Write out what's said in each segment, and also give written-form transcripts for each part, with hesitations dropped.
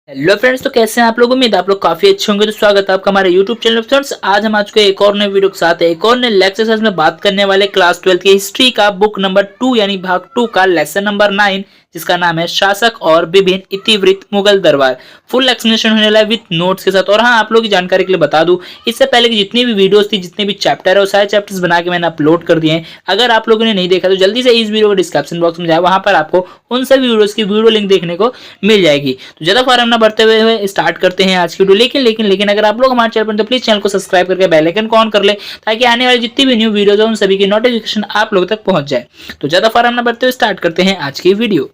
Hello friends, तो कैसे हैं आप लोग। उम्मीद आप लोग काफी अच्छे होंगे। तो स्वागत है आपका हमारे यूट्यूब चैनल फ्रेंड्स। आज हम आ चुके हैं एक और नए वीडियो के साथ, एक और नए लेक्चर में बात करने वाले क्लास 12 की हिस्ट्री का बुक नंबर 2 यानी भाग 2 का लेसन नंबर 9, जिसका नाम है शासक और विभिन्न इतिवृत्त मुगल दरबार। फुल एक्सप्लेनेशन होने वाला है विद नोट्स के साथ। और हाँ, आप लोगों की जानकारी के लिए बता दूं, इससे पहले की जितनी भी वीडियोस थी, जितने भी चैप्टर है, वो सारे चैप्टर्स बना के मैंने अपलोड कर दिए हैं। अगर आप लोगों ने नहीं देखा तो जल्दी से इस वीडियो को डिस्क्रिप्शन बॉक्स में जाए, वहां पर आपको उन सभी वीडियोस की वीडियो लिंक देखने को मिल जाएगी। तो ज्यादा फॉरम ना बढ़ते हुए स्टार्ट करते हैं आज की वीडियो। लेकिन अगर आप लोग हमारे चैनल पर तो प्लीज चैनल को सब्सक्राइब करके बेल आइकन को ऑन कर ले, ताकि आने वाली जितनी भी न्यू वीडियोस है उन सभी की नोटिफिकेशन आप लोगों तक पहुंच जाए। तो ज्यादा फॉरम ना बढ़ते हुए स्टार्ट करते हैं आज की वीडियो।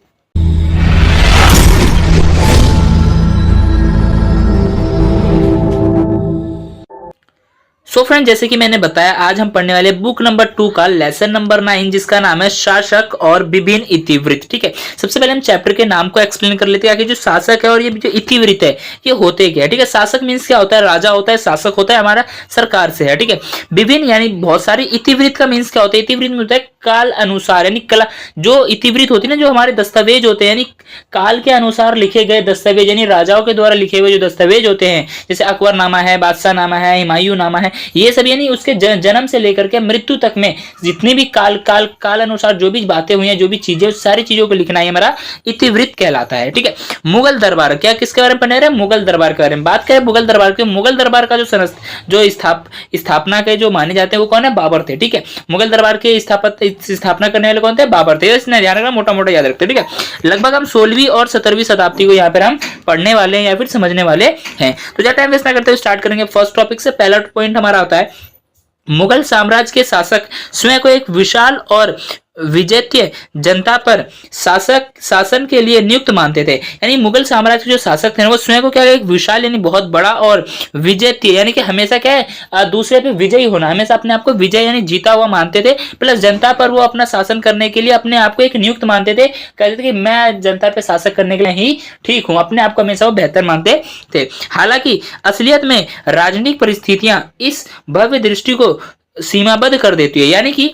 सो फ्रेंड, जैसे कि मैंने बताया, आज हम पढ़ने वाले बुक नंबर 2 का लेसन नंबर 9, जिसका नाम है शासक और विभिन्न इतिवृत्त। ठीक है, सबसे पहले हम चैप्टर के नाम को एक्सप्लेन कर लेते हैं कि जो शासक है और ये जो इतिवृत्त है ये होते क्या है। ठीक है, शासक मींस क्या होता है, राजा होता है। शासक होता है हमारा सरकार से है। ठीक है, विभिन्न यानी बहुत सारी। इतिवृत्त का मींस क्या होता है, इतिवृत्त में होता है काल अनुसार, यानी कला। जो इतिवृत्त होती है ना, जो हमारे दस्तावेज होते हैं, यानी काल के अनुसार लिखे गए दस्तावेज, यानी राजाओं के द्वारा लिखे हुए जो दस्तावेज होते हैं, जैसे अकबर नामा है, बादशाह नामा है, हुमायूं नामा है, ये सब यानी उसके जन्म से लेकर के मृत्यु तक में जितनी भी काल अनुसार जो भी बातें हुई हैं, जो भी चीजें, सारी चीजों को लिखना है हमारा इतिवृत्त कहलाता है। ठीक है, मुगल दरबार क्या, किसके बारे में पढ़ने रहे हैं, मुगल दरबार के बारे में बात करें। मुगल दरबार के, मुगल दरबार का जो स्थापना के जो माने जाते हैं वो कौन है, बाबर थे। ठीक है, मुगल दरबार के स्थापना करने वाले कौन थे, बाबर थे। इसने ध्यान रखना, मोटा मोटा याद रखते। ठीक है, लगभग हम 16वीं और 17वीं शताब्दी को यहाँ पर हम पढ़ने वाले हैं या फिर समझने वाले हैं। तो ज्यादा टाइम वेस्ट ना करते हुए स्टार्ट करेंगे फर्स्ट टॉपिक से। पहला पॉइंट हमारा होता है, मुगल साम्राज्य के शासक स्वयं को एक विशाल और विजेत्य जनता पर शासन के लिए नियुक्त मानते थे। यानी मुगल साम्राज्य के जो शासक थे वो स्वयं को क्या, एक विशाल यानी बहुत बड़ा और विजेत्य यानी कि हमेशा क्या है, दूसरे पे विजयी होना, हमेशा अपने आप को विजय यानी जीता हुआ मानते थे। प्लस जनता पर वो अपना शासन करने के लिए अपने आप को एक नियुक्त मानते थे। कहते थे कि मैं जनता पे शासन करने के लिए ही ठीक हूं, अपने आप को हमेशा वो बेहतर मानते थे। हालांकि असलियत में राजनीतिक परिस्थितियां इस भव्य दृष्टि को सीमाबद्ध कर देती है। यानी कि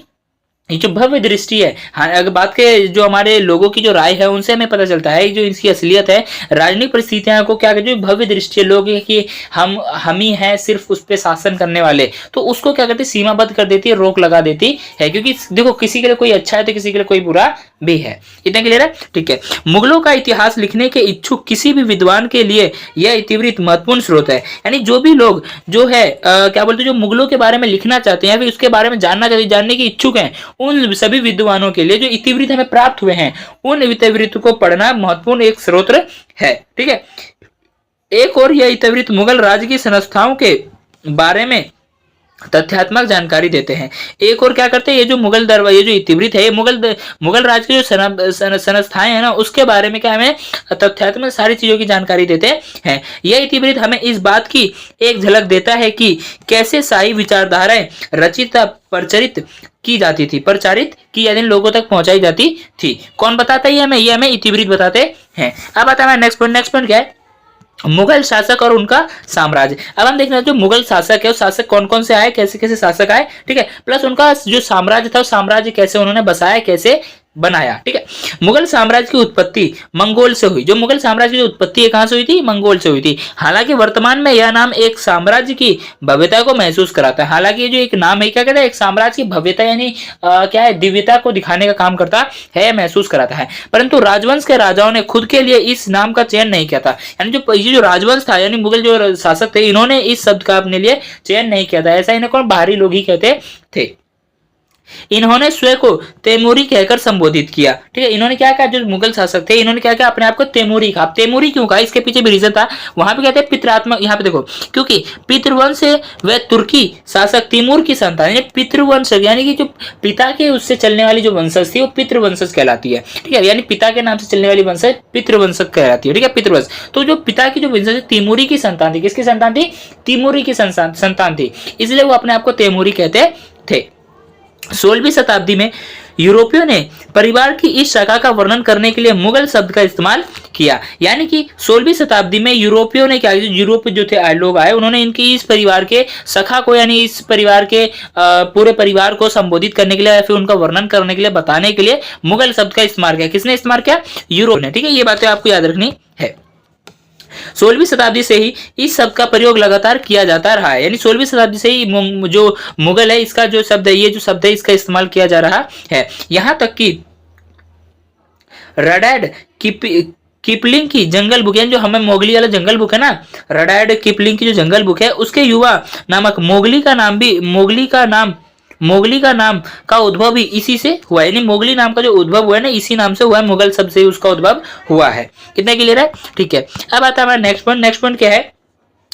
ये जो भव्य दृष्टि है, हाँ, अगर बात के जो हमारे लोगों की जो राय है उनसे हमें पता चलता है जो इसकी असलियत है, राजनीतिक परिस्थितियां को क्या कहते हैं, जो भव्य दृष्टि है लोग कि हम ही हैं सिर्फ उस पर शासन करने वाले, तो उसको क्या कहते हैं, सीमाबद्ध कर देती है, रोक लगा देती है। क्योंकि देखो, किसी के लिए कोई अच्छा है तो किसी के लिए कोई बुरा भी है। इतना क्लियर है। ठीक है, मुगलों का इतिहास लिखने के इच्छुक किसी भी विद्वान के लिए यह इतिवृत्त महत्वपूर्ण स्रोत है। यानी जो भी लोग जो है क्या बोलते हैं, जो मुगलों के बारे में लिखना चाहते हैं या फिर उसके बारे में जानने के इच्छुक हैं, उन सभी विद्वानों के लिए जो इतिवृत्त हमें प्राप्त हुए हैं, उन इतिवृत्त को पढ़ना महत्वपूर्ण एक स्रोत है। ठीक है, एक और यह इतिवृत्त मुगल राज्य की संस्थाओं के बारे में तथ्यात्मक जानकारी देते हैं। एक और क्या करते हैं, ये जो मुगल दरबार, ये जो इतिवृत्त है, मुगल राज्य की जो संस्थाएं हैं ना, उसके बारे में क्या हमें तथ्यात्मक सारी चीजों की जानकारी देते हैं। यह इतिवृत्त हमें इस बात की एक झलक देता है कि कैसे शाही विचारधाराएं प्रचारित की जाती, लोगों तक पहुंचाई जाती थी। कौन बताता है हमें, ये हमें इतिवृत्त बताते हैं। अब आता है नेक्स्ट पॉइंट क्या है, मुगल शासक और उनका साम्राज्य। अब हम देखना जो मुगल शासक है, वो शासक कौन कौन से आए, कैसे कैसे शासक आए। ठीक है, प्लस उनका जो साम्राज्य था, साम्राज्य कैसे उन्होंने बसाया, कैसे बनाया। ठीक है, मुगल साम्राज्य की उत्पत्ति मंगोल से हुई। जो मुगल साम्राज्य की उत्पत्ति कहां से हुई थी, मंगोल से हुई थी। हालांकि वर्तमान में यह नाम एक साम्राज्य की भव्यता को महसूस कराता है। हालांकि ये जो एक नाम है, क्या कहता है, एक साम्राज्य की भव्यता यानी क्या है, दिव्यता को दिखाने का काम करता है, महसूस कराता है। परंतु राजवंश के राजाओं ने खुद के लिए इस नाम का चयन नहीं किया था। यानी जो राजवंश था, यानी मुगल जो शासक थे, इन्होंने इस शब्द का अपने लिए चयन नहीं किया था। ऐसा इन्हें कौन, बाहरी लोग ही कहते थे। इन्होंने स्वयं को तैमूरी कहकर संबोधित किया। ठीक है, इन्होंने क्या कहा, जो मुगल शासक थे, इन्होंने क्या कहा, अपने आप को तैमूरी कहा। तैमूरी क्यों कहा, इसके पीछे भी रीजन था। वहां पे कहते हैं पितरात्मक, यहाँ पे देखो, क्योंकि पितृवंश से वह तुर्की शासक तिमूर की संतान, यानी पितृवंश, यानी कि जो पिता के उससे चलने वाली जो वंशज थी वो पितृवंशज कहलाती है। ठीक है, यानी पिता के नाम से चलने वाली वंशज पितृवंशज कहलाती है। ठीक है, पितृवंश। तो जो पिता की जो वंशज तिमूरी की संतान थी, किसकी संतान थी, तिमूरी की संतान थी, इसलिए वो अपने आप को तैमूरी कहते थे। 16वीं शताब्दी में यूरोपियों ने परिवार की इस शाखा का वर्णन करने के लिए मुगल शब्द का इस्तेमाल किया। यानी कि 16वीं शताब्दी में यूरोपियों ने क्या, यूरोप जो थे लोग आए, उन्होंने इनकी इस परिवार के शाखा को, यानी इस परिवार के पूरे परिवार को संबोधित करने के लिए या फिर उनका वर्णन करने के लिए, बताने के लिए मुगल शब्द का इस्तेमाल किया। किसने इस्तेमाल किया, यूरोप ने। ठीक है, ये बातें आपको याद रखनी है। 16वीं शताब्दी से ही इस शब्द का प्रयोग लगातार किया जाता रहा है, यानी 16वीं शताब्दी से ही जो मुगल है इसका जो शब्द है, ये जो शब्द है इसका इस्तेमाल किया जा रहा है। यहाँ तक कि रडैड किपलिंग की जंगल बुक, यानी जो हमें मोगली वाला जंगल बुक है ना, रडैड किपलिंग की जो जंगल बुक है उसके युवा नामक मोगली का नाम का उद्भव भी इसी से हुआ, यानी मोगली नाम का जो उद्भव हुआ है ना इसी नाम से हुआ है, मुगल शब्द से ही उसका उद्भव हुआ है। कितना क्लियर है? ठीक है, अब आता है हमारा नेक्स्ट पॉइंट क्या है?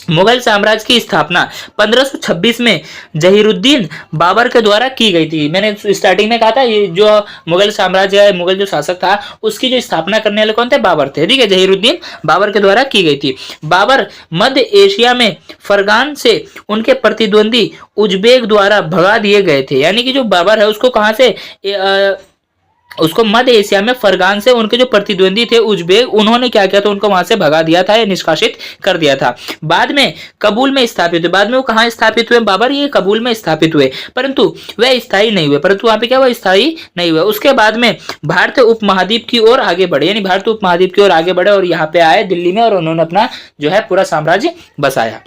मुगल साम्राज्य की स्थापना 1526 में जहीरुद्दीन बाबर के द्वारा की गई थी। मैंने स्टार्टिंग में कहा था ये जो मुगल साम्राज्य है, मुगल जो शासक था उसकी जो स्थापना करने वाले कौन थे? बाबर थे। ठीक है, जहीरुद्दीन बाबर के द्वारा की गई थी। बाबर मध्य एशिया में फरगान से उनके प्रतिद्वंदी उज्बेक द्वारा भगा दिए गए थे, यानी कि जो बाबर है उसको कहां से उसको मध्य एशिया में फरगान से उनके जो प्रतिद्वंदी थे उज्बेक, उन्होंने क्या किया था? उनको वहां से भगा दिया था या निष्कासित कर दिया था। बाद में कबूल में स्थापित हुए। बाद में वो कहाँ स्थापित हुए? बाबर ये कबूल में स्थापित हुए, परंतु वह स्थायी नहीं हुए। परंतु वहां पे क्या हुआ? स्थायी नहीं हुआ। उसके बाद में भारतीय उपमहाद्वीप की ओर आगे बढ़े, यानी भारतीय उपमहाद्वीप की ओर आगे बढ़े और यहाँ पे आए दिल्ली में, और उन्होंने अपना जो है पूरा साम्राज्य बसाया।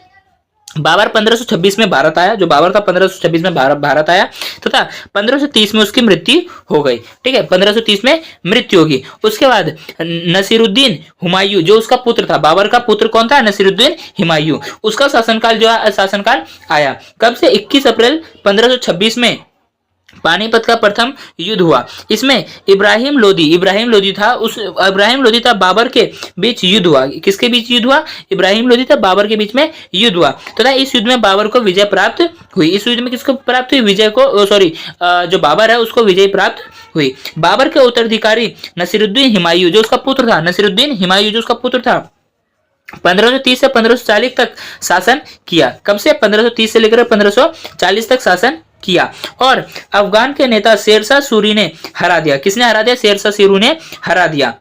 बाबर 1526 में भारत आया, जो बाबर था 1526 में भारत आया तथा 1530 में उसकी मृत्यु हो गई। ठीक है, 1530 में मृत्यु होगी। उसके बाद नसीरुद्दीन हुमायूं, जो उसका पुत्र था, बाबर का पुत्र कौन था? नसीरुद्दीन हुमायूं, उसका शासनकाल जो है शासनकाल आया कब से? 21 अप्रैल 1526 में पानीपत का प्रथम युद्ध हुआ। इसमें इब्राहिम लोदी था बाबर के बीच युद्ध हुआ। किसके बीच युद्ध हुआ? इब्राहिम लोदी था बाबर के बीच में युद्ध हुआ तथा इस युद्ध में बाबर को विजय प्राप्त हुई। इस युद्ध में किसको प्राप्त हुई? विजय को, जो बाबर है उसको विजय प्राप्त हुई। बाबर के उत्तराधिकारी नसीरुद्दीन हुमायूं, जो उसका पुत्र था, नसीरुद्दीन हुमायूं जो उसका पुत्र था, 1530 से 1540 तक शासन किया। कब से? 1530 से लेकर 1540 तक शासन किया और अफगान के नेता शेरशाह सूरी ने हरा दिया। किसने हरा दिया? शेरशाह सूरी ने हरा दिया,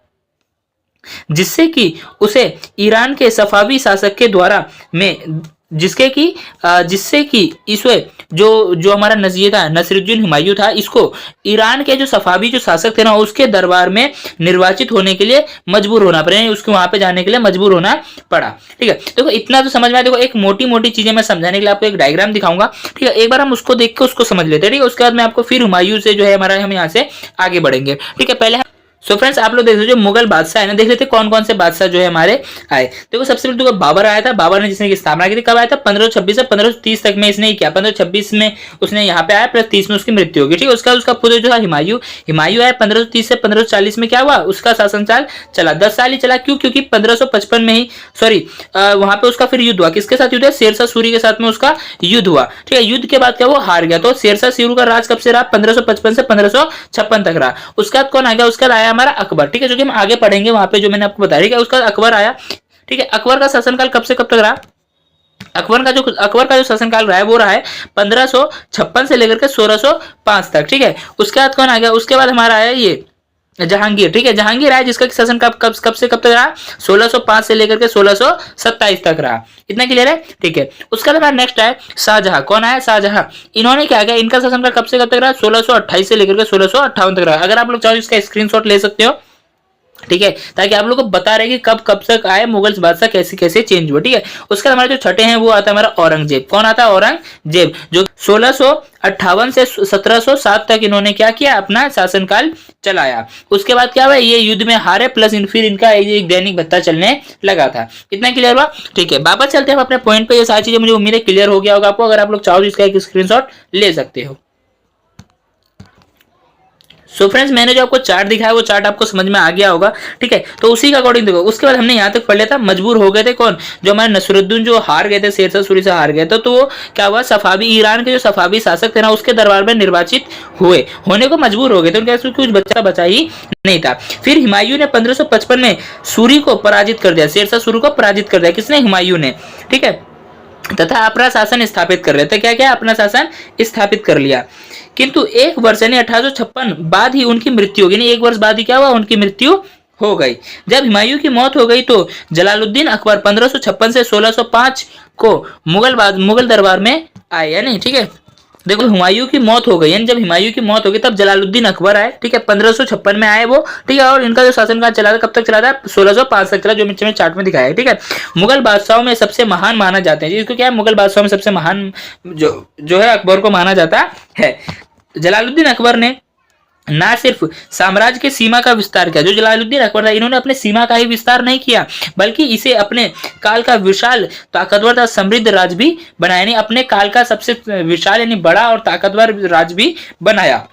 जिससे कि उसे ईरान के सफावी शासक के द्वारा में जिससे कि इसे जो हमारा नजीर था, नसीरुद्दीन हुमायूं था, इसको ईरान के जो सफावी जो शासक थे ना उसके दरबार में निर्वाचित होने के लिए मजबूर होना पड़ा, उसको वहां पे जाने के लिए मजबूर होना पड़ा। ठीक है, देखो इतना तो समझ में आया। देखो एक मोटी मोटी चीजें मैं समझाने के लिए आपको एक डायग्राम दिखाऊंगा। ठीक है, एक बार हम उसको देख के उसको समझ लेते हैं। ठीक है, उसके बाद मैं आपको फिर हुमायूं से जो है हमारा हम यहाँ से आगे बढ़ेंगे। ठीक है, पहले सो फ्रेंड्स आप लोग देख लीजिए, मुगल बादशाह है ना, देख लेते कौन कौन से बादशाह जो है हमारे आए। देखो सबसे पहले तो बाबर आया था। बाबर ने जिसने स्थापना की थी, कब आया था? 1526 से 1530 तक में इसने किया। 1526 में उसने यहाँ पे आया, प्लस 30 में उसकी मृत्यु होगी। ठीक है, उसका पुत्र जो है हुमायूं आया। 1530 से 1540 में क्या हुआ? उसका शासनकाल चला, 10 साल ही चला। क्यों? क्योंकि 1555 में ही वहां पे उसका फिर युद्ध हुआ। किसके साथ युद्ध हुआ? शेरशाह सूरी के साथ में उसका युद्ध हुआ। ठीक है, युद्ध के बाद क्या वो हार गया। तो शेरशाह सूरी का राज कब से रहा? 1555 से 1556 तक रहा। उसके बाद कौन आ गया? उसके बाद आया हमारा अकबर। ठीक है, जो कि हम आगे पढ़ेंगे वहां पे जो मैंने आपको बताया। ठीक है, उसका अकबर आया। ठीक है, अकबर का शासनकाल कब से कब तक रहा? अकबर का जो शासनकाल रहा है वो रहा है 1556 से लेकर के 1605 तक। ठीक है, उसके बाद कौन आ गया? उसके बाद हमारा आया ये जहांगीर। ठीक है, जहांगीर आया जिसका शासन कब से कब तक रहा? 1605 से लेकर के 1627 तक रहा। इतना क्लियर है? ठीक है, उसका बाद नेक्स्ट है शाहजहां। कौन आया? शाहजहां। इन्होंने क्या किया? इनका शासनकाल कब से कब तक रहा? 1628 से लेकर के 1658 तक रहा। अगर आप लोग चाहो इसका स्क्रीनशॉट ले सकते हो। ठीक है, ताकि आप लोग को बता रहे कि कब कब तक आए मुगल बादशाह, कैसे कैसे चेंज हुआ। ठीक है, उसका हमारे जो छठे हैं वो आता है हमारा औरंगजेब। कौन आता है? औरंगजेब, जो 1658 से 1707 तक इन्होंने क्या किया? अपना शासनकाल चलाया। उसके बाद क्या हुआ? ये युद्ध में हारे, प्लस फिर इनका एक दैनिक भत्ता चलने लगा था। कितना क्लियर हुआ? ठीक है, वापस चलते हैं अपने पॉइंट पे। ये सारी चीजें मुझे उम्मीद है क्लियर हो गया होगा आपको। अगर आप लोग चाहो इसका एक स्क्रीनशॉट ले सकते हो। सो फ्रेंड्स मैंने जो आपको चार्ट दिखाया वो चार्ट आपको समझ में आ गया होगा। ठीक है, तो उसी का अकॉर्डिंग देखो। उसके बाद हमने यहाँ तक पढ़ लिया था, मजबूर हो गए थे कौन? जो हमारे नसरुद्दीन जो हार गए थे, शेरशाह सूरी से हार गए थे, तो वो क्या हुआ? सफावी, ईरान के जो सफावी शासक थे ना उसके दरबार में निर्वाचित होने को मजबूर हो गए थे। उनके कुछ बचा ही नहीं था। फिर हुमायूं ने 1555 में सूरी को पराजित कर दिया, शेरशाह सूरी को पराजित कर दिया। किसने? हुमायूं ने। ठीक है, तथा अपना शासन स्थापित कर रहे थे। क्या क्या? अपना शासन स्थापित कर लिया। किंतु एक वर्ष यानी 1856 बाद ही उनकी मृत्यु होगी। एक वर्ष बाद ही क्या हुआ? उनकी मृत्यु हो गई। जब हुमायूं की मौत हो गई तो जलालुद्दीन अकबर 1556 से 1605 को मुगल दरबार में आए, यानी ठीक है देखो हुमायूं की मौत हो गई, यानी जब हुमायूं की मौत हो गई तब जलालुद्दीन अकबर आए, ठीक है, 1556 में आए वो, ठीक है, और इनका जो शासनकाल चला था कब तक चला था, 1605 तक चला, जो नीचे में चार्ट में दिखाया है, ठीक है। मुगल बादशाहों में सबसे महान माना जाते हैं, जिसको क्या है, मुगल बादशाहों में सबसे महान जो है अकबर को माना जाता है। जलालुद्दीन अकबर ने ना सिर्फ साम्राज्य के सीमा का विस्तार किया, जो जलालुद्दीन अकबर था इन्होंने अपने सीमा का ही विस्तार नहीं किया, बल्कि इसे अपने काल का विशाल ताकतवर तथा समृद्ध राज भी बनाया, यानी अपने काल का सबसे विशाल यानी बड़ा और ताकतवर राज भी बनाया।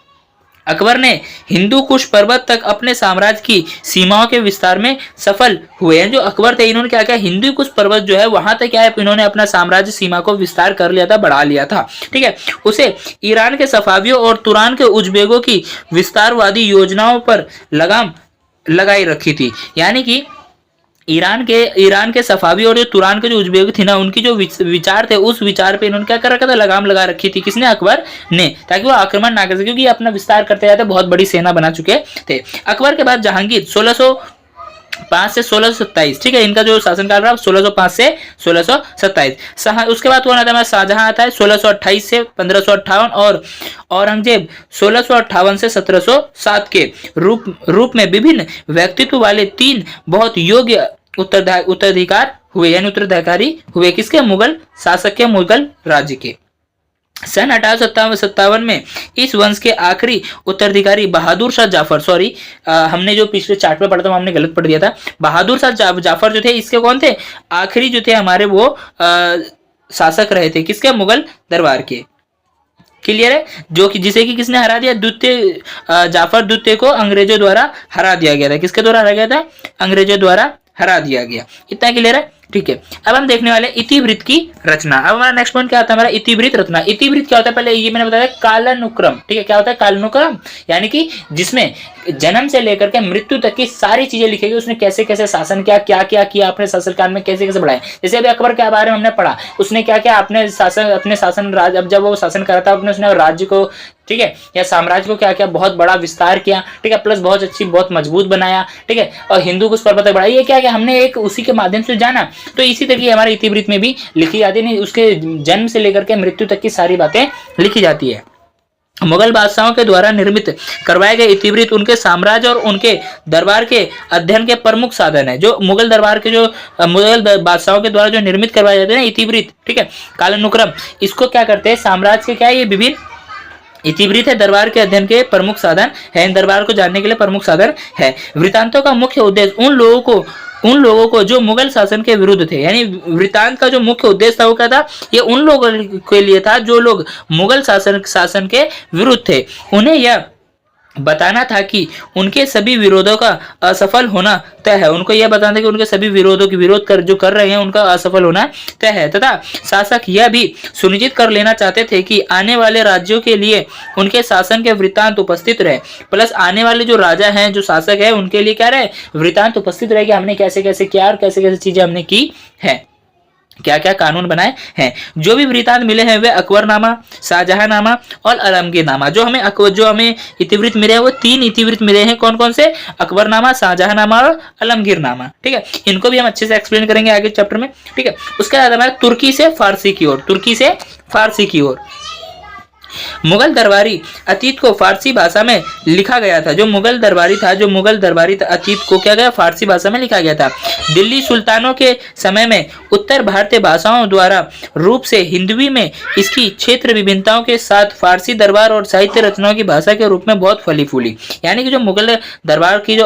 अकबर ने हिंदू कुश पर्वत तक अपने साम्राज्य की सीमाओं के विस्तार में सफल हुए हैं। जो अकबर थे इन्होंने क्या किया, हिंदू कुश पर्वत जो है वहां तक क्या है, इन्होंने अपना साम्राज्य सीमा को विस्तार कर लिया था, बढ़ा लिया था, ठीक है। उसे ईरान के सफावियों और तुरान के उज्बेकों की विस्तारवादी योजनाओं पर लगाम लगाई रखी थी, यानी कि ईरान के सफावी और जो तुरान के जो उज्बेक थे ना, उनकी जो विचार थे उस विचार पे इन्होंने क्या कर रखा था, लगाम लगा रखी थी, किसने, अकबर ने, ताकि वो आक्रमण ना कर सके, क्योंकि अपना विस्तार करते जाते बहुत बड़ी सेना बना चुके थे। अकबर के बाद जहांगीर 1605 से 1627, ठीक है, इनका जो शासनकाल रहा 1605 से 1627। उसके बाद कौन आता है, शाहजहां आता है 1628 से 1558, और औरंगजेब 1658 से 1707 के रूप में विभिन्न व्यक्तित्व वाले 3 बहुत योग्य उत्तराधिकार हुए, यानी उत्तराधिकारी हुए, किसके, मुगल शासक के, मुगल राज्य के। सन 1857 में इस वंश के आखिरी उत्तराधिकारी बहादुर शाह जाफर, सॉरी हमने जो पिछले चार्ट में पढ़ा था हमने गलत पढ़ दिया था, बहादुर शाह जाफर जो थे इसके कौन थे, आखिरी जो थे हमारे वो शासक रहे थे, किसके, मुगल दरबार के। क्लियर है, जो कि जिसे कि किसने हरा दिया, द्वितीय जाफर द्वितीय को अंग्रेजों द्वारा हरा दिया गया था, किसके द्वारा हरा गया था, अंग्रेजों द्वारा हरा दिया गया। इतना क्लियर है, ठीक है। अब हम देखने वाले इतिवृत्त की रचना। अब हमारा नेक्स्ट पॉइंट क्या आता है, हमारा इतिवृत्त रचना। इतिवृत्त क्या होता है, पहले ये मैंने बताया कालानुक्रम, ठीक है, क्या होता है, कालानुक्रम, यानी कि जिसमें जन्म से लेकर के मृत्यु तक की सारी चीजें लिखेगी, उसने कैसे कैसे शासन किया, क्या क्या किया अपने शासनकाल में, कैसे कैसे बढ़ाया। जैसे अभी अकबर के बारे में हमने पढ़ा, उसने क्या क्या अपने शासन राज, अब जब वो शासन कर रहा था अपने, उसने राज्य को, ठीक है, या साम्राज्य को क्या क्या बहुत बड़ा विस्तार किया, ठीक है, प्लस बहुत अच्छी बहुत मजबूत बनाया, ठीक है, और हिंदू कुश पर्वत तक बढ़ाया। ये क्या हमने एक उसी के माध्यम से जाना, तो इसी तरीके हमारे इतिवृत्त में भी लिखी जाती है, उसके जन्म से लेकर के मृत्यु तक की सारी बातें लिखी जाती है। मुगल बादशाहों के द्वारा निर्मित करवाए गए इतिवृत्त उनके साम्राज्य और उनके दरबार के अध्ययन के प्रमुख साधन है। जो मुगल दरबार के जो मुगल बादशाहों के द्वारा जो निर्मित करवाए जाते हैं ना इतिवृत्त, ठीक है, कालानुक्रम, इसको क्या करते हैं, साम्राज्य के क्या है, ये विभिन्न इतिवृत्त है, दरबार के अध्ययन के प्रमुख साधन है, दरबार को जानने के लिए प्रमुख साधन है। वृत्तांतों का मुख्य उद्देश्य उन लोगों को जो मुगल शासन के विरुद्ध थे, यानी वृत्तांत का जो मुख्य उद्देश्य था वो क्या था, ये उन लोगों के लिए था जो लोग मुगल शासन के विरुद्ध थे। उन्हें यह बताना था कि उनके सभी विरोधों का असफल होना तय है। उनको यह बताना था कि उनके सभी विरोधों की विरोध जो कर रहे हैं उनका असफल होना तय है, तथा शासक यह भी सुनिश्चित कर लेना चाहते थे कि आने वाले राज्यों के लिए उनके शासन के वृत्तांत उपस्थित रहे, प्लस आने वाले जो राजा हैं, जो शासक है, उनके लिए क्या रहे, वृत्तांत उपस्थित रहे कि हमने कैसे कैसे किया और कैसे कैसे चीजें हमने की है, क्या क्या कानून बनाए हैं। जो भी वृत्तांत मिले हैं वे अकबरनामा, शाहजहांनामा और आलमगीरनामा। जो हमें इतिवृत्त मिले हैं वो 3 इतिवृत्त मिले हैं, कौन कौन से, अकबरनामा, शाहजहांनामा और आलमगीरनामा, ठीक है। इनको भी हम अच्छे से एक्सप्लेन करेंगे आगे चैप्टर में, ठीक है। उसके बाद हमारे तुर्की से फारसी की ओर मुगल दरबारी अतीत को फारसी भाषा में लिखा गया था। जो मुगल दरबारी अतीत को क्या गया, फारसी भाषा में लिखा गया था। दिल्ली सुल्तानों के समय में उत्तर भारतीय भाषाओं द्वारा रूप से हिंदवी में इसकी क्षेत्र विभिन्नताओं के साथ फारसी दरबार और साहित्य रचनाओं की भाषा के रूप में बहुत फली फूली। यानी कि जो मुगल दरबार की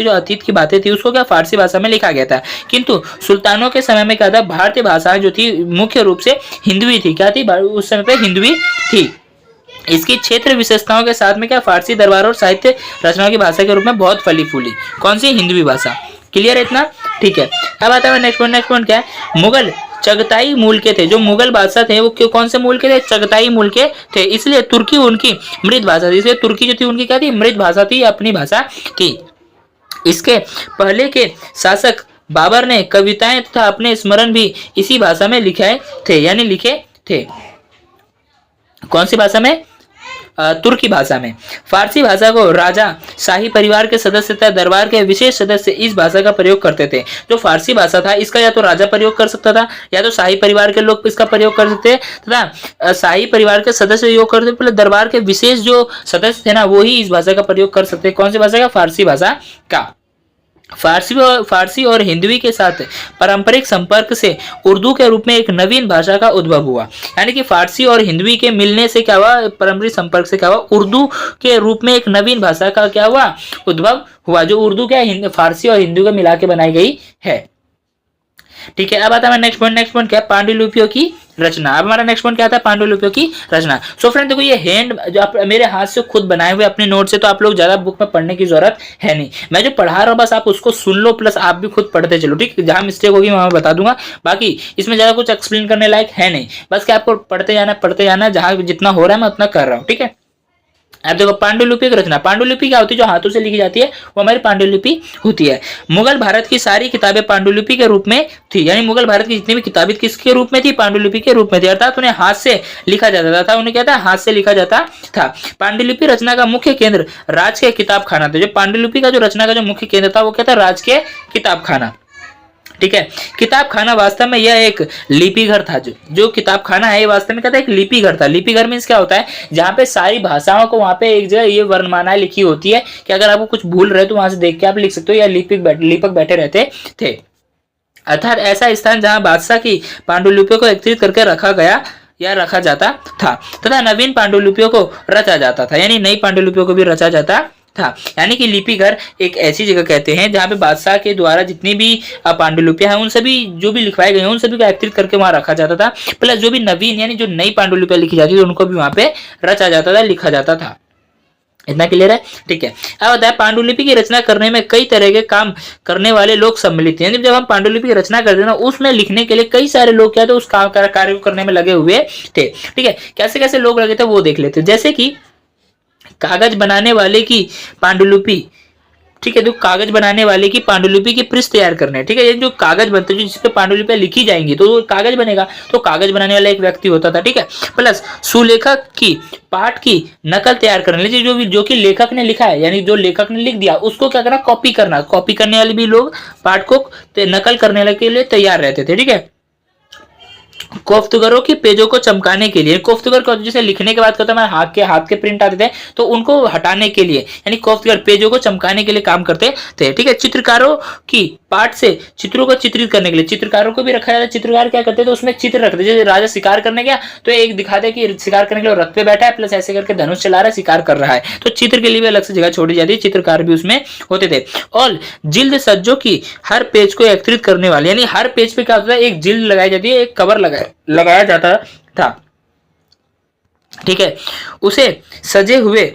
जो अतीत की बातें थी उसको क्या फारसी भाषा में लिखा गया था, किंतु सुल्तानों के समय में क्या था, भारतीय भाषाएं जो थी मुख्य रूप से हिंदवी थी। क्या थी उस समय पे, हिंदवी थी। इसकी क्षेत्र विशेषताओं के साथ में क्या फारसी दरबार और साहित्य रचनाओं की भाषा के रूप में बहुत फली फूली। कौन सी, हिंदवी भाषा। क्लियर है इतना, ठीक है। अब आता है नेक्स्ट पॉइंट क्या है, मुगल चगताई मूल के थे। जो मुगल बादशाह थे वो कौन से मूल के थे, चगताई मूल के थे, इसलिए तुर्की उनकी मृत भाषा थी। इसलिए तुर्की जो थी उनकी क्या थी, मृत भाषा थी, अपनी भाषा थी। इसके पहले के शासक बाबर ने कविताएं तथा अपने स्मरण भी इसी भाषा में लिखे थे। कौन सी भाषा में, तुर्की भाषा में। फारसी भाषा को राजा, शाही परिवार के सदस्य तथा दरबार के विशेष सदस्य इस भाषा का प्रयोग करते थे। जो फारसी भाषा था इसका या तो राजा प्रयोग कर सकता था या तो शाही परिवार के लोग इसका प्रयोग कर सकते तथा शाही परिवार के सदस्य योग करते, पहले दरबार के विशेष जो सदस्य थे ना वो ही इस भाषा का प्रयोग कर सकते। कौन सी भाषा का? फारसी भाषा का। फारसी और हिंदवी के साथ पारंपरिक संपर्क से उर्दू के रूप में एक नवीन भाषा का उद्भव हुआ। यानी कि फारसी और हिंदवी के मिलने से क्या हुआ? पारंपरिक संपर्क से क्या हुआ? उर्दू के रूप में एक नवीन भाषा का क्या हुआ? उद्भव हुआ, जो उर्दू क्या फारसी और हिंदू को मिला के बनाई गई है। ठीक है, अब आता है नेक्स्ट पॉइंट क्या है? पांडुलिपियों की रचना। अब हमारा नेक्स्ट पॉइंट क्या था? पांडुलिपियों की रचना। सो फ्रेंड देखो, ये हैंड जो आप मेरे हाथ से खुद बनाए हुए अपने नोट से, तो आप लोग ज्यादा बुक में पढ़ने की जरूरत है नहीं। मैं जो पढ़ा रहा हूँ बस आप उसको सुन लो, प्लस आप भी खुद पढ़ते चलो। ठीक, जहां मिस्टेक होगी मैं बता दूंगा। बाकी इसमें ज्यादा कुछ एक्सप्लेन करने लायक है नहीं, बस कि आपको पढ़ते जाना, जहां जितना हो रहा है मैं उतना कर रहा हूँ। ठीक है, अब देखो पांडुलिपि की रचना। पांडुलिपि क्या होती है? जो हाथों से लिखी जाती है वो हमारी पांडुलिपि होती है। मुगल भारत की सारी किताबें पांडुलिपि के रूप में थी। यानी मुगल भारत की जितनी भी किताबें किसके रूप में थी? पांडुलिपि के रूप में थी। अर्थात उन्हें हाथ से लिखा जाता था। उन्हें क्या था? हाथ से लिखा जाता था। पांडुलिपि रचना का मुख्य केंद्र राज के किताब खाना था। जो पांडुलिपि का जो रचना का जो मुख्य केंद्र था वो क्या था? राज के किताब खाना। ठीक है, किताब खाना वास्तव में यह एक लिपि घर था। जो किताब खाना है ये वास्तव में क्या था? एक लिपि घर था। लिपि घर मीन्स क्या होता है? जहाँ पे सारी भाषाओं को वहां पे एक जगह ये वर्णमालाएं लिखी होती है कि अगर आपको कुछ भूल रहे तो वहां से देख के आप लिख सकते हो, या लिपक बैठे रहते थे। अर्थात ऐसा स्थान जहां बादशाह की पांडुलिपियों को एकत्रित करके रखा गया या रखा जाता था तथा नवीन पांडुलिपियों को रचा जाता था। यानी नई पांडुलिपियों को भी रचा जाता था। यानी कि लिपि घर एक ऐसी जगह कहते हैं जहां पे बादशाह के द्वारा जितनी भी पांडुलिपियां हैं उन सभी जो भी लिखवाई गई हैं उन सभी को एकत्रित करके वहां रखा जाता था। प्लस जो भी नवीन यानी जो नई पांडुलिपियां लिखी जाती थी उनको भी वहां पे रचा जाता था, लिखा जाता था। इतना क्लियर है? ठीक है, अब बताया पांडुलिपि की रचना करने में कई तरह के काम करने वाले लोग सम्मिलित हैं। जब हम पांडुलिपि की रचना करते हैं ना उसमें लिखने के लिए कई सारे लोग क्या थे? उस कार्य को करने में लगे हुए थे। ठीक है, कैसे कैसे लोग लगे थे वो देख लेते। जैसे कि कागज बनाने वाले की पांडुलिपि। ठीक है, तो कागज बनाने वाले की पांडुलिपि की पृष्ठ तैयार करने। ठीक है, ये जो कागज बनते हैं जिसपे पांडुलिपियां लिखी जाएंगी तो कागज बनेगा, तो कागज बनाने वाला एक व्यक्ति होता था। ठीक है, प्लस सुलेखक की पाठ की नकल तैयार करने लिए, जो कि लेखक ने लिखा है यानी जो लेखक ने लिख दिया उसको क्या करना? कॉपी करना। कॉपी करने वाले भी लोग पाठ को नकल करने के लिए तैयार रहते थे। ठीक है, कोफ्तगरों की पेजों को चमकाने के लिए, कोफ्तगर को जैसे लिखने के बाद कहता है हाथ के प्रिंट आते थे तो उनको हटाने के लिए यानी कोफ्तगर पेजों को चमकाने के लिए काम करते थे। ठीक है, चित्रकारों की पाठ से चित्रों को चित्रित करने के लिए चित्रकारों को भी रखा जाता है। चित्रकार क्या करते थे? उसमें चित्र रखते। जैसे राजा शिकार करने गया तो एक दिखा दे कि शिकार करने के लिए रथ पे बैठा है, प्लस ऐसे करके धनुष चला रहा है, शिकार कर रहा है, तो चित्र के लिए भी अलग से जगह छोड़ी जाती है। चित्रकार भी उसमें होते थे। और जिल्द सज्जों की हर पेज को एकत्रित करने वाले यानी हर पेज पे क्या होता है? एक जिल्द लगाई जाती है, एक कवर लगाया जाता था। ठीक है, उसे सजे हुए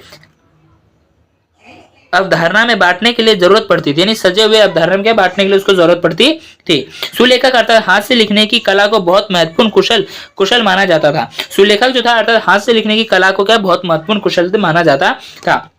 अवधारणा में बांटने के लिए जरूरत पड़ती थी। यानी सजे हुए अवधारणा में बांटने के लिए उसको जरूरत पड़ती थी। सुलेखक अर्थात हाथ से लिखने की कला को बहुत महत्वपूर्ण कुशल माना जाता था। सुलेखक जो था अर्थात हाथ से लिखने की कला को क्या बहुत महत्वपूर्ण कुशल माना जाता था।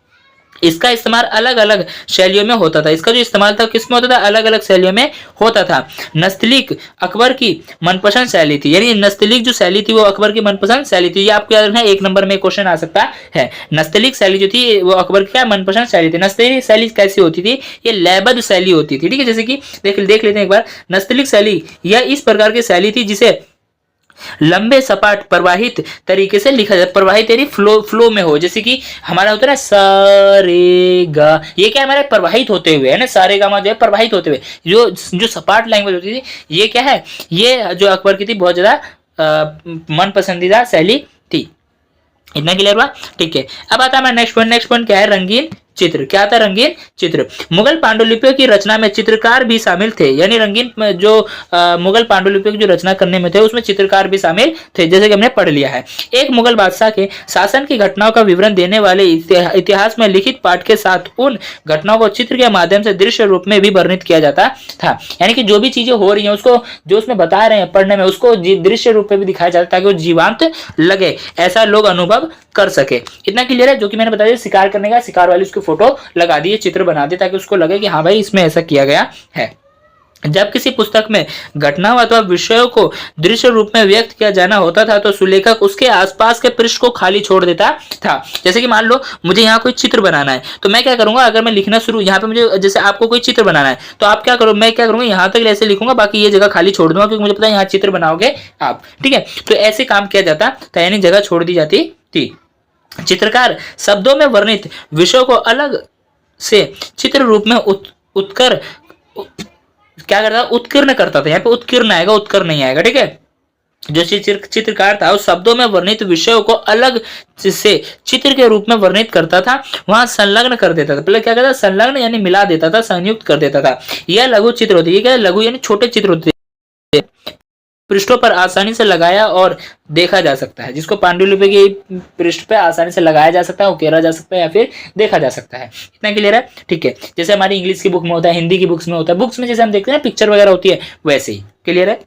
इसका इस्तेमाल अलग अलग शैलियों में होता था। इसका जो इस्तेमाल था किसमें होता था? अलग अलग शैलियों में होता था। नस्तलीक अकबर की मनपसंद शैली थी। यानी नस्तलीक जो शैली थी वो अकबर की मनपसंद शैली थी। ये आपको याद रखना है, 1 नंबर में क्वेश्चन आ सकता है। नस्तलीक शैली जो थी वो अकबर की क्या मनपसंद शैली थी। नस्तलीक शैली कैसी होती थी? ये लयबद्ध शैली होती थी। ठीक है, जैसे कि देख लेते हैं एक बार। नस्तलीक शैली यह इस प्रकार की शैली थी जिसे लंबे सपाट प्रवाहित तरीके से लिखा जाता। प्रवाहित यानी फ्लो में हो। जैसे कि हमारा होता है ना सा रे गा, ये क्या हमारे प्रवाहित होते हुए है ना, सारे गामा जो है प्रवाहित होते हुए। जो सपाट लैंग्वेज होती थी ये क्या है? ये जो अकबर की थी बहुत ज्यादा मन पसंदीदा शैली थी। इतना क्लियर हुआ? ठीक है, अब आता है नेक्स्ट पॉइंट क्या है? रंगीन चित्र। क्या था? रंगीन चित्र। मुगल पांडुलिपियों की रचना में चित्रकार भी शामिल थे। यानी रंगीन जो मुगल पांडुलिपियों की जो रचना करने में थे उसमें चित्रकार भी शामिल थे, जैसे कि हमने पढ़ लिया है। एक मुगल बादशाह के शासन की घटनाओं का विवरण देने वाले इतिहास में लिखित पाठ के साथ उन घटनाओं को चित्र के माध्यम से दृश्य रूप में भी वर्णित किया जाता था। यानी कि जो भी चीजें हो रही है उसको जो उसमें बता रहे हैं पढ़ने में उसको दृश्य रूप में भी दिखाया जाता है ताकि वो जीवंत लगे, ऐसा लोग अनुभव कर सके। इतना क्लियर है? जो कि मैंने बताया शिकार करने का, शिकार वाली उसकी फोटो लगा दी, चित्र बना दी ताकि उसको लगे कि हाँ भाई इसमें ऐसा किया गया है। जब किसी पुस्तक में घटनाओं अथवा विषयों को दृश्य रूप में व्यक्त किया जाना होता था तो सुलेखक उसके आसपास के पृष्ठ को खाली छोड़ देता था। जैसे कि मान लो मुझे यहाँ कोई चित्र बनाना है, तो मैं क्या करूंगा, अगर मैं लिखना शुरू, यहाँ पे मुझे जैसे आपको कोई चित्र बनाना है तो आप क्या करो, मैं क्या करूंगा, यहाँ तक ऐसे लिखूंगा, बाकी ये जगह खाली छोड़ दूंगा क्योंकि मुझे पता है यहाँ चित्र बनाओगे आप। ठीक है, तो ऐसे काम किया जाता था, यानी जगह छोड़ दी जाती थी। चित्रकार शब्दों में वर्णित विषयों को अलग से चित्र रूप में उत्कर क्या करता, उत्कीर्ण करता था। यहाँ पे उत्कीर्ण आएगा, उत्कर नहीं आएगा। ठीक है, जो चित्रकार था उस शब्दों में वर्णित विषयों को अलग से चित्र के रूप में वर्णित करता था, वहां संलग्न कर देता था। पहले क्या करता, संलग्न यानी मिला देता था, संयुक्त कर देता था। यह लघु चित्र होती है। क्या लघु यानी छोटे चित्र होते हैं, पृष्ठों पर आसानी से लगाया और देखा जा सकता है। जिसको पांडुलिपि के पृष्ठ पे आसानी से लगाया जा सकता है, उकेरा जा सकता है या फिर देखा जा सकता है। इतना क्लियर है? ठीक है, जैसे हमारी इंग्लिश की बुक में होता है, हिंदी की बुक्स में होता है, बुक्स में जैसे हम देखते हैं पिक्चर वगैरह होती है, वैसे ही। क्लियर है?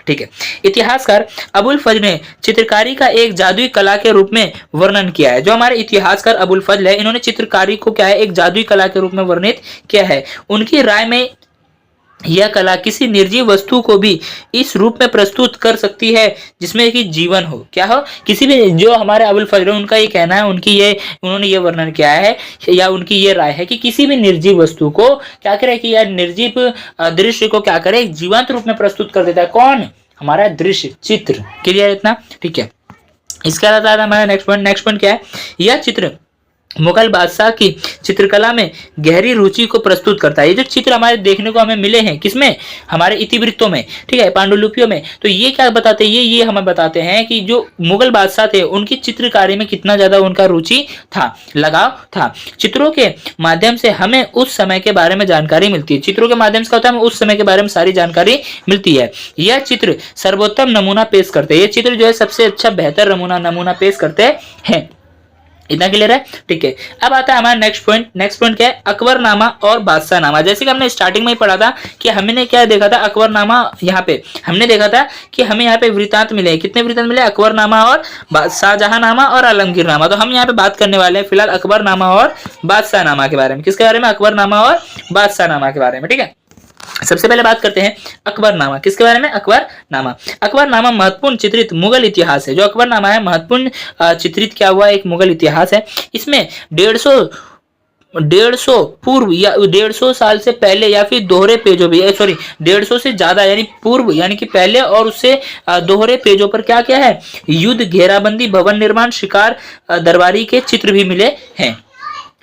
ठीक है। इतिहासकार अबुल फजल ने चित्रकारी का एक जादुई कला के रूप में वर्णन किया है। जो हमारे इतिहासकार अबुल फजल है, इन्होंने चित्रकारी को क्या है, एक जादुई कला के रूप में वर्णित किया है। उनकी राय में यह कला किसी निर्जीव वस्तु को भी इस रूप में प्रस्तुत कर सकती है जिसमें कि जीवन हो। क्या हो, किसी भी, जो हमारे अबुल फजल उनका ये कहना है, उनकी ये, उन्होंने ये वर्णन किया है या उनकी ये राय है कि किसी भी निर्जीव वस्तु को क्या करे कि यह निर्जीव दृश्य को क्या करे, जीवंत रूप में प्रस्तुत कर देता है। कौन? हमारा दृश्य, चित्र। क्लियर इतना? ठीक है। इसके अलावा हमारा नेक्स्ट पॉइंट क्या है, यह चित्र मुगल बादशाह की चित्रकला में गहरी रुचि को प्रस्तुत करता है। ये जो चित्र हमारे देखने को हमें मिले हैं, किसमें, हमारे इतिवृत्तों में, ठीक है, पांडुलिपियों में, तो ये क्या बताते हैं, ये हमें बताते हैं कि जो मुगल बादशाह थे उनकी चित्रकारी में कितना ज्यादा उनका रुचि था, लगाव था। चित्रों के माध्यम से हमें उस समय के बारे में जानकारी मिलती है। चित्रों के माध्यम से होता है, हमें उस समय के बारे में सारी जानकारी मिलती है। यह चित्र सर्वोत्तम नमूना पेश करते हैं। ये चित्र जो है सबसे अच्छा बेहतर नमूना पेश करते हैं। इतना क्लियर है? ठीक है। अब आता है हमारा नेक्स्ट पॉइंट क्या है, अकबरनामा और बादशाहनामा। जैसे कि हमने स्टार्टिंग में ही पढ़ा था कि हमने क्या देखा था, अकबरनामा, यहाँ पे हमने देखा था कि हमें यहाँ पे वृत्तांत मिले, कितने वृत्तांत मिले, अकबरनामा और शाहजहांनामा और आलमगीरनामा। तो हम यहाँ पे बात करने वाले हैं फिलहाल अकबरनामा और बादशाहनामा के बारे में। किसके बारे में? अकबरनामा और बादशाहनामा के बारे में। ठीक है, सबसे पहले बात करते हैं अकबरनामा। किसके बारे में? अकबरनामा। अकबरनामा महत्वपूर्ण चित्रित मुगल इतिहास है। जो अकबरनामा है महत्वपूर्ण चित्रित क्या हुआ एक मुगल इतिहास है। इसमें 150 पूर्व या 150 साल से पहले या फिर दोहरे पेजों भी, सॉरी 150 से ज्यादा यानी पूर्व यानी कि पहले और उससे दोहरे पेजों पर क्या क्या है, युद्ध, घेराबंदी, भवन निर्माण, शिकार, दरबारी के चित्र भी मिले हैं।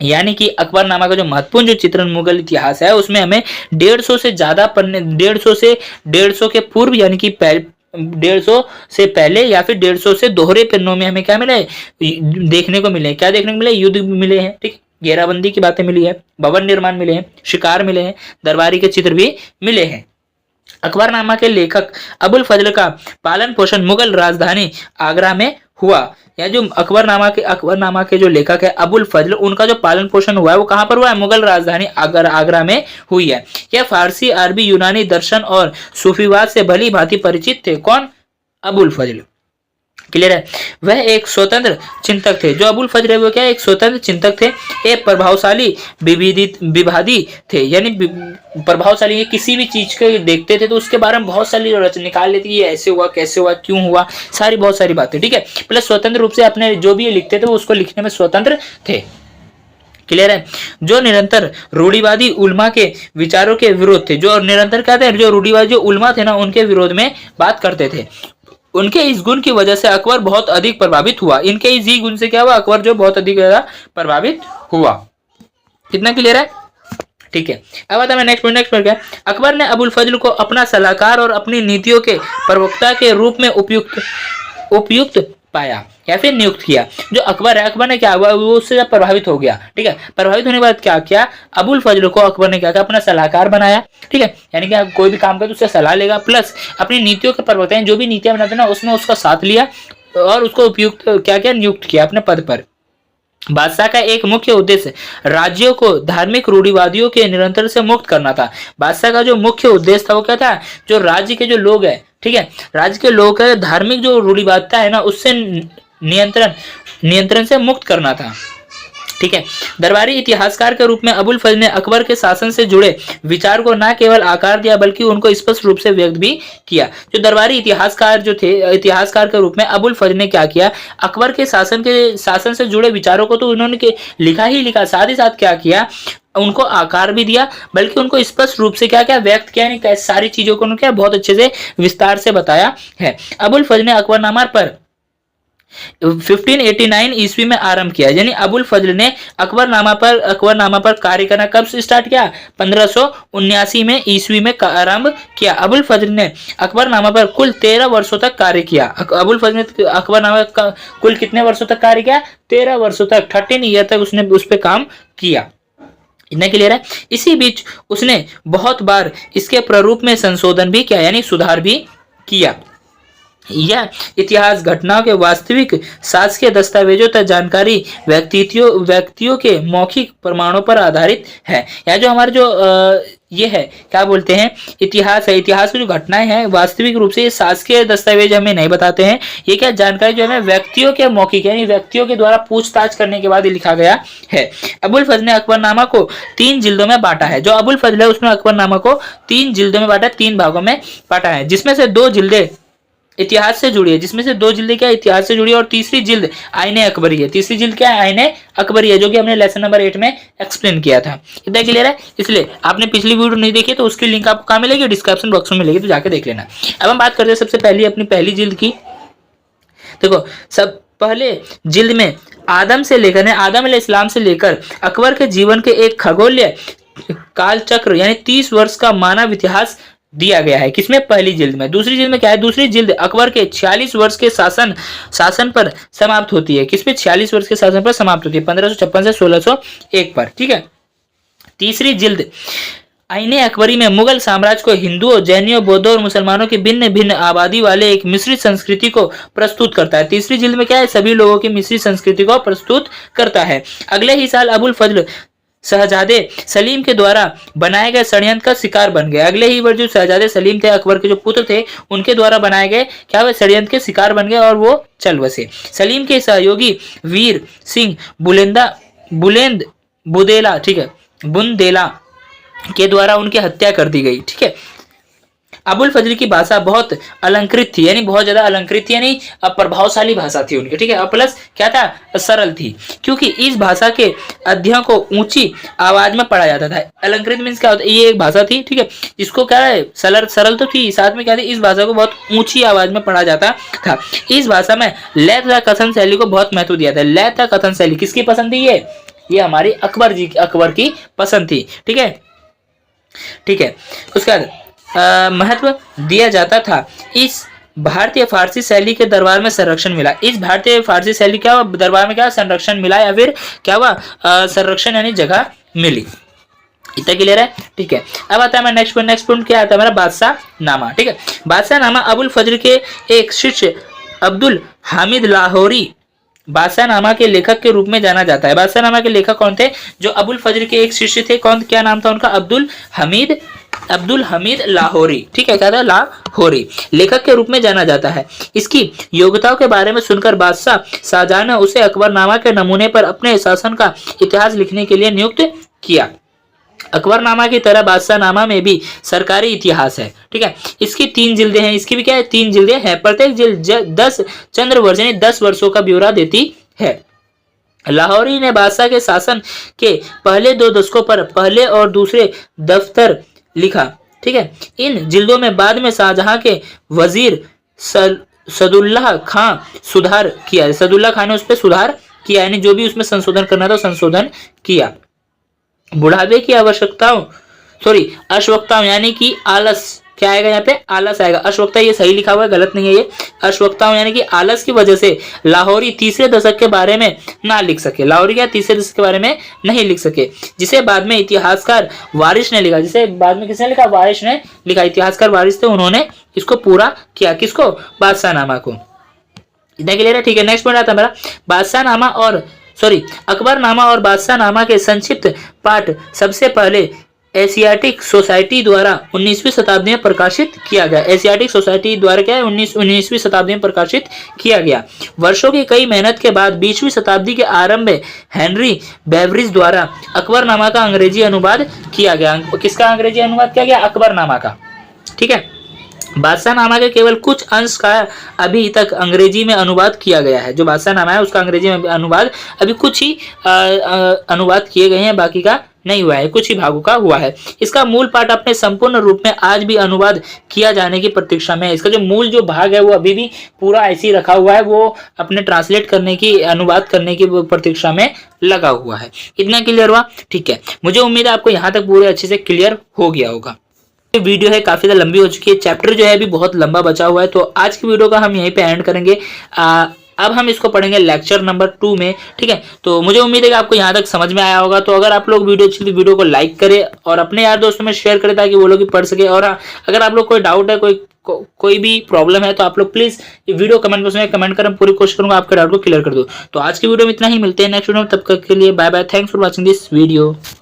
यानी कि अकबरनामा का जो महत्वपूर्ण जो चित्रण मुगल इतिहास है उसमें हमें 150 से ज्यादा पन्ने, 150 के पूर्व यानी कि 150 से पहले या फिर 150 से दोहरे पन्नों में हमें क्या मिले, देखने को मिले। क्या देखने को मिले? युद्ध मिले हैं, ठीक, घेराबंदी की बातें मिली है, भवन निर्माण मिले हैं, शिकार मिले हैं, दरबारी के चित्र भी मिले हैं। अकबरनामा के लेखक अबुल फजल का पालन पोषण मुगल राजधानी आगरा में हुआ। या जो अकबरनामा के जो लेखक है अबुल फजल, उनका जो पालन पोषण हुआ है वो कहां पर हुआ है? मुगल राजधानी आगरा में हुई है। यह फारसी, अरबी, यूनानी दर्शन और सूफीवाद से भली भांति परिचित थे। कौन? अबुल फजल। क्लियर है? वह एक स्वतंत्र चिंतक थे। जो अबुल फजल है वो क्या, एक स्वतंत्र चिंतक थे, एक प्रभावशाली विवादी थे। यानी प्रभावशाली, किसी भी चीज को देखते थे तो उसके बारे में बहुत सारी रचना निकाल लेती है, ऐसे हुआ, कैसे हुआ, क्यों हुआ, सारी बहुत सारी बातें। ठीक है, प्लस स्वतंत्र रूप से अपने जो भी लिखते थे वो उसको लिखने में स्वतंत्र थे। क्लियर है? जो निरंतर रूढ़िवादी उल्मा के विचारों के विरोध थे। जो निरंतर क्या थे, जो रूढ़िवादी जो उल्मा थे ना, उनके विरोध में बात करते थे। उनके इस गुण की वजह से अकबर बहुत अधिक प्रभावित हुआ। इनके इस ही गुण से क्या हुआ, अकबर जो बहुत अधिक ज्यादा प्रभावित हुआ। कितना क्लियर है? ठीक है। अब आता है नेक्स्ट पॉइंट क्या, अकबर ने अबुल फजल को अपना सलाहकार और अपनी नीतियों के प्रवक्ता के रूप में उपयुक्त पाया या फिर नियुक्त किया। जो अकबर है, अकबर ने क्या हुआ, वो उससे प्रभावित हो गया। ठीक है, प्रभावित होने के बाद क्या किया, अबुल फजल को अकबर ने क्या किया, अपना सलाहकार बनाया। ठीक है, यानी कि कोई भी काम करे तो उससे सलाह लेगा, प्लस अपनी नीतियों के प्रवक्ता जो भी नीतियां बनाते ना उसमें उसका साथ लिया और उसको उपयुक्त क्या क्या नियुक्त किया अपने पद पर। बादशाह का एक मुख्य उद्देश्य राज्यों को धार्मिक रूढ़िवादियों के निरंतर से मुक्त करना था। बादशाह का जो मुख्य उद्देश्य था वो क्या था, जो राज्य के जो लोग हैं, ठीक है, राज्य के लोग का धार्मिक जो रूढ़िवादिता है ना उससे नियंत्रण से मुक्त करना था। ठीक है। दरबारी इतिहासकार के रूप में अबुल फजल ने अकबर के शासन से जुड़े विचार को न केवल आकार दिया बल्कि उनको स्पष्ट रूप से व्यक्त भी किया। जो दरबारी इतिहासकार जो थे, इतिहासकार के रूप में अबुल फजल ने क्या किया, अकबर के शासन से जुड़े विचारों को तो उन्होंने लिखा ही लिखा, साथ ही साथ क्या किया, उनको आकार भी दिया बल्कि उनको स्पष्ट रूप से क्या क्या व्यक्त किया, यानी सारी चीजों को उन्होंने क्या बहुत अच्छे से विस्तार से बताया है। अबुल फजल ने अकबरनामा पर 1589 ईस्वी में आरंभ किया, यानी अबुल फजल ने अकबरनामा पर कार्य करना कब से स्टार्ट किया, 1579 में ईस्वी में आरंभ किया। अबुल फजल ने अकबरनामा पर कुल 13 वर्षों तक कार्य किया। अबुल फजल ने अकबरनामा का कुल कितने वर्षों तक कार्य किया, 13 वर्षों तक, 13 ईयर तक उसने उस पर काम किया। इतना क्लियर है। इसी बीच उसने बहुत बार इसके प्रारूप में संशोधन भी किया, यानी सुधार भी किया। यह इतिहास घटनाओं के वास्तविक शासकीय दस्तावेजों तक जानकारी व्यक्तियों के मौखिक प्रमाणों पर आधारित है। या जो हमारा जो ये है क्या बोलते हैं, इतिहास है, इतिहास की जो घटनाएं हैं वास्तविक रूप से ये शासकीय दस्तावेज हमें नहीं बताते हैं। ये क्या जानकारी जो है व्यक्तियों के मौखिक, यानी व्यक्तियों के द्वारा पूछताछ करने के बाद ये लिखा गया है। अबुल फजल ने अकबरनामा को 3 जिल्दों में बांटा है। जो अबुल फजल है उसने अकबरनामा को 3 जिल्दों में बांटा, 3 भागों में बांटा है, जिसमें से 2 जिल्दें इतिहास से जुड़ी है, जिसमें से 2 जिल्दें क्या इतिहास से जुड़ी है और तीसरी जिल्द आईने अकबरी है। तीसरी जिल्द क्या है, आईने अकबरी है, जो कि हमने लेसन नंबर 8 में एक्सप्लेन किया था। इतना क्लियर है। इसलिए आपने पिछली वीडियो नहीं देखी तो उसकी लिंक आपको कहाँ मिलेगी, डिस्क्रिप्शन बॉक्स में मिलेगी, तो जाके देख लेना। अब हम बात करते हैं सबसे पहले अपनी पहली जिल्द की। देखो सब पहले जिल्द में आदम अलैहिस्सलाम से लेकर अकबर के जीवन के एक खगोलीय काल चक्र यानी 30 वर्ष का मानव इतिहास दिया गया है। किसमें, पहली जिल्द में। दूसरी जिल्द में क्या है, दूसरी जिल्द अकबर के 46 वर्ष के शासन पर समाप्त होती है। किसपे, 46 वर्ष के शासन पर समाप्त होती है, 1556 से 1601 पर। ठीक है। तीसरी जिल्द आईने अकबरी में मुगल साम्राज्य को हिंदुओं, जैनियों, बौद्धों और मुसलमानों की भिन्न भिन्न आबादी वाले एक मिश्रित संस्कृति को प्रस्तुत करता है। तीसरी जिल्द में क्या है, सभी लोगों की मिश्रित संस्कृति को प्रस्तुत करता है। अगले ही साल अबुल फजल शहजादे सलीम के द्वारा बनाए गए षड्यंत्र का शिकार बन गए। अगले ही वर्ष जो शहजादे सलीम थे, अकबर के जो पुत्र थे, उनके द्वारा बनाए गए क्या हुए, षड्यंत्र के शिकार बन गए और वो चल बसे। सलीम के सहयोगी वीर सिंह बुंदेला, ठीक है, बुंदेला के द्वारा उनकी हत्या कर दी गई। ठीक है। अबुल फजल की भाषा बहुत अलंकृत थी, यानी बहुत ज्यादा अलंकृत थी, यानी प्रभावशाली भाषा थी उनकी। ठीक है। और प्लस क्या था, सरल थी, क्योंकि इस भाषा के अध्ययन को ऊंची आवाज में पढ़ा जाता था। अलंकृत मीन्स क्या होता है, ये एक भाषा थी, ठीक है, जिसको क्या है, सरल तो थी, साथ में क्या थी, इस भाषा को बहुत ऊंची आवाज में पढ़ा जाता था। इस भाषा में लय तथा कथन शैली को बहुत महत्व दिया था। लय तथा कथन शैली किसकी पसंद थी, ये हमारी अकबर की पसंद थी। ठीक है। ठीक है। उसके बाद महत्व दिया जाता था। इस भारतीय फारसी शैली के दरबार में संरक्षण मिला। इस भारतीय फारसी शैली क्या हुआ, दरबार में क्या संरक्षण मिला, या फिर क्या हुआ, संरक्षण यानी जगह मिली। इतना क्लियर है। ठीक है। अब आता है नेक्स्ट पॉइंट क्या आता है हमारा, बादशाह नामा। ठीक है। बादशाह नामा अबुल फजल के एक शिष्य अब्दुल हामिद लाहौरी बादशाह नामा के लेखक के रूप में जाना जाता है। बादशाह नामा के लेखक कौन थे, जो अबुल फजल के एक शिष्य थे, कौन, क्या नाम था उनका, अब्दुल हमीद लाहौरी। ठीक है, क्या था, लाहौरी लेखक के रूप में जाना जाता है। इसकी योग्यताओं के बारे में सुनकर बादशाह शाहजहां ने उसे अकबरनामा के नमूने पर अपने शासन का इतिहास लिखने के लिए नियुक्त किया। अकबरनामा की तरह बादशाह नामा में भी सरकारी इतिहास है। ठीक है। इसकी 3 जिल्दें हैं, इसकी भी क्या है, 3 जिल्दें हैं। प्रत्येक जिल्द 10 चंद्रवर्ष यानी 10 वर्षों का ब्यौरा देती है। लाहौरी ने बादशाह के शासन के पहले 2 दशकों पर पहले और दूसरे दफ्तर लिखा। ठीक है। इन जिल्दों में बाद में शाहजहां के वजीर सदुल्लाह खां सुधार किया। सदुल्लाह खान ने उस पर सुधार किया, यानी जो भी उसमें संशोधन करना था संशोधन किया। बुढ़ापे की अश्वक्ताओं यानी कि आलस, क्या आएगा यहाँ पे, आलस आएगा। अश्वक्ता ये सही लिखा हुआ है, गलत नहीं है ये। अश्वक्ताओं यानी कि आलस की वजह से लाहौरी तीसरे दशक के बारे में ना लिख सके। लाहौरी क्या तीसरे दशक के बारे में नहीं लिख सके, जिसे बाद में इतिहासकार वारिश ने लिखा। जिसे बाद में किसने लिखा, वारिश ने लिखा। इतिहासकार वारिश थे, उन्होंने इसको पूरा किया। किसको, बादशाहनामा को। इतना क्लियर है। ठीक है। नेक्स्ट पॉइंट आता है मेरा, बादशाहनामा और अकबरनामा और बादशाहनामा के संक्षिप्त पाठ। सबसे पहले एशियाटिक सोसाइटी द्वारा 19वीं शताब्दी में प्रकाशित किया गया। एशियाटिक सोसाइटी द्वारा क्या है 19वीं शताब्दी में प्रकाशित किया गया। वर्षों की कई मेहनत के बाद 20वीं शताब्दी के आरंभ में हेनरी बेवरिज द्वारा अकबरनामा का अंग्रेजी अनुवाद किया गया। किसका अंग्रेजी अनुवाद किया गया? अकबरनामा का। ठीक है, बादशाहनामा के केवल कुछ अंश का अभी तक अंग्रेजी में अनुवाद किया गया है। जो बादशाहनामा है उसका अंग्रेजी में अनुवाद अभी कुछ ही अनुवाद किए गए हैं, बाकी का नहीं हुआ है, कुछ ही भागों का हुआ है। इसका मूल पाठ अपने संपूर्ण रूप में आज भी अनुवाद किया जाने की प्रतीक्षा में है। इसका जो मूल जो भाग है वो अभी भी पूरा ऐसे ही रखा हुआ है, वो अपने ट्रांसलेट करने की, अनुवाद करने की प्रतीक्षा में लगा हुआ है। इतना क्लियर हुआ? ठीक है, मुझे उम्मीद है आपको यहाँ तक पूरे अच्छे से क्लियर हो गया होगा। वीडियो है काफी ज्यादा लंबी हो चुकी है, चैप्टर जो है अभी बहुत लंबा बचा हुआ है, तो आज की वीडियो का हम यहीं पे एंड करेंगे। अब हम इसको पढ़ेंगे लेक्चर नंबर 2 में। ठीक है, तो मुझे उम्मीद है कि आपको यहाँ तक समझ में आया होगा। तो अगर आप लोग वीडियो अच्छी तो वीडियो को लाइक करें और अपने यार दोस्तों में शेयर करें ताकि वो लोग भी पढ़ सके। और अगर आप लोग कोई डाउट है, कोई भी प्रॉब्लम है, तो आप लोग प्लीज वीडियो कमेंट बॉक्स में कमेंट करें, पूरी कोशिश करूंगा आपके डाउट को क्लियर कर दूं। तो आज की वीडियो में इतना ही, मिलते हैं नेक्स्ट वीडियो में, तब तक के लिए bye bye, thanks for watching this video.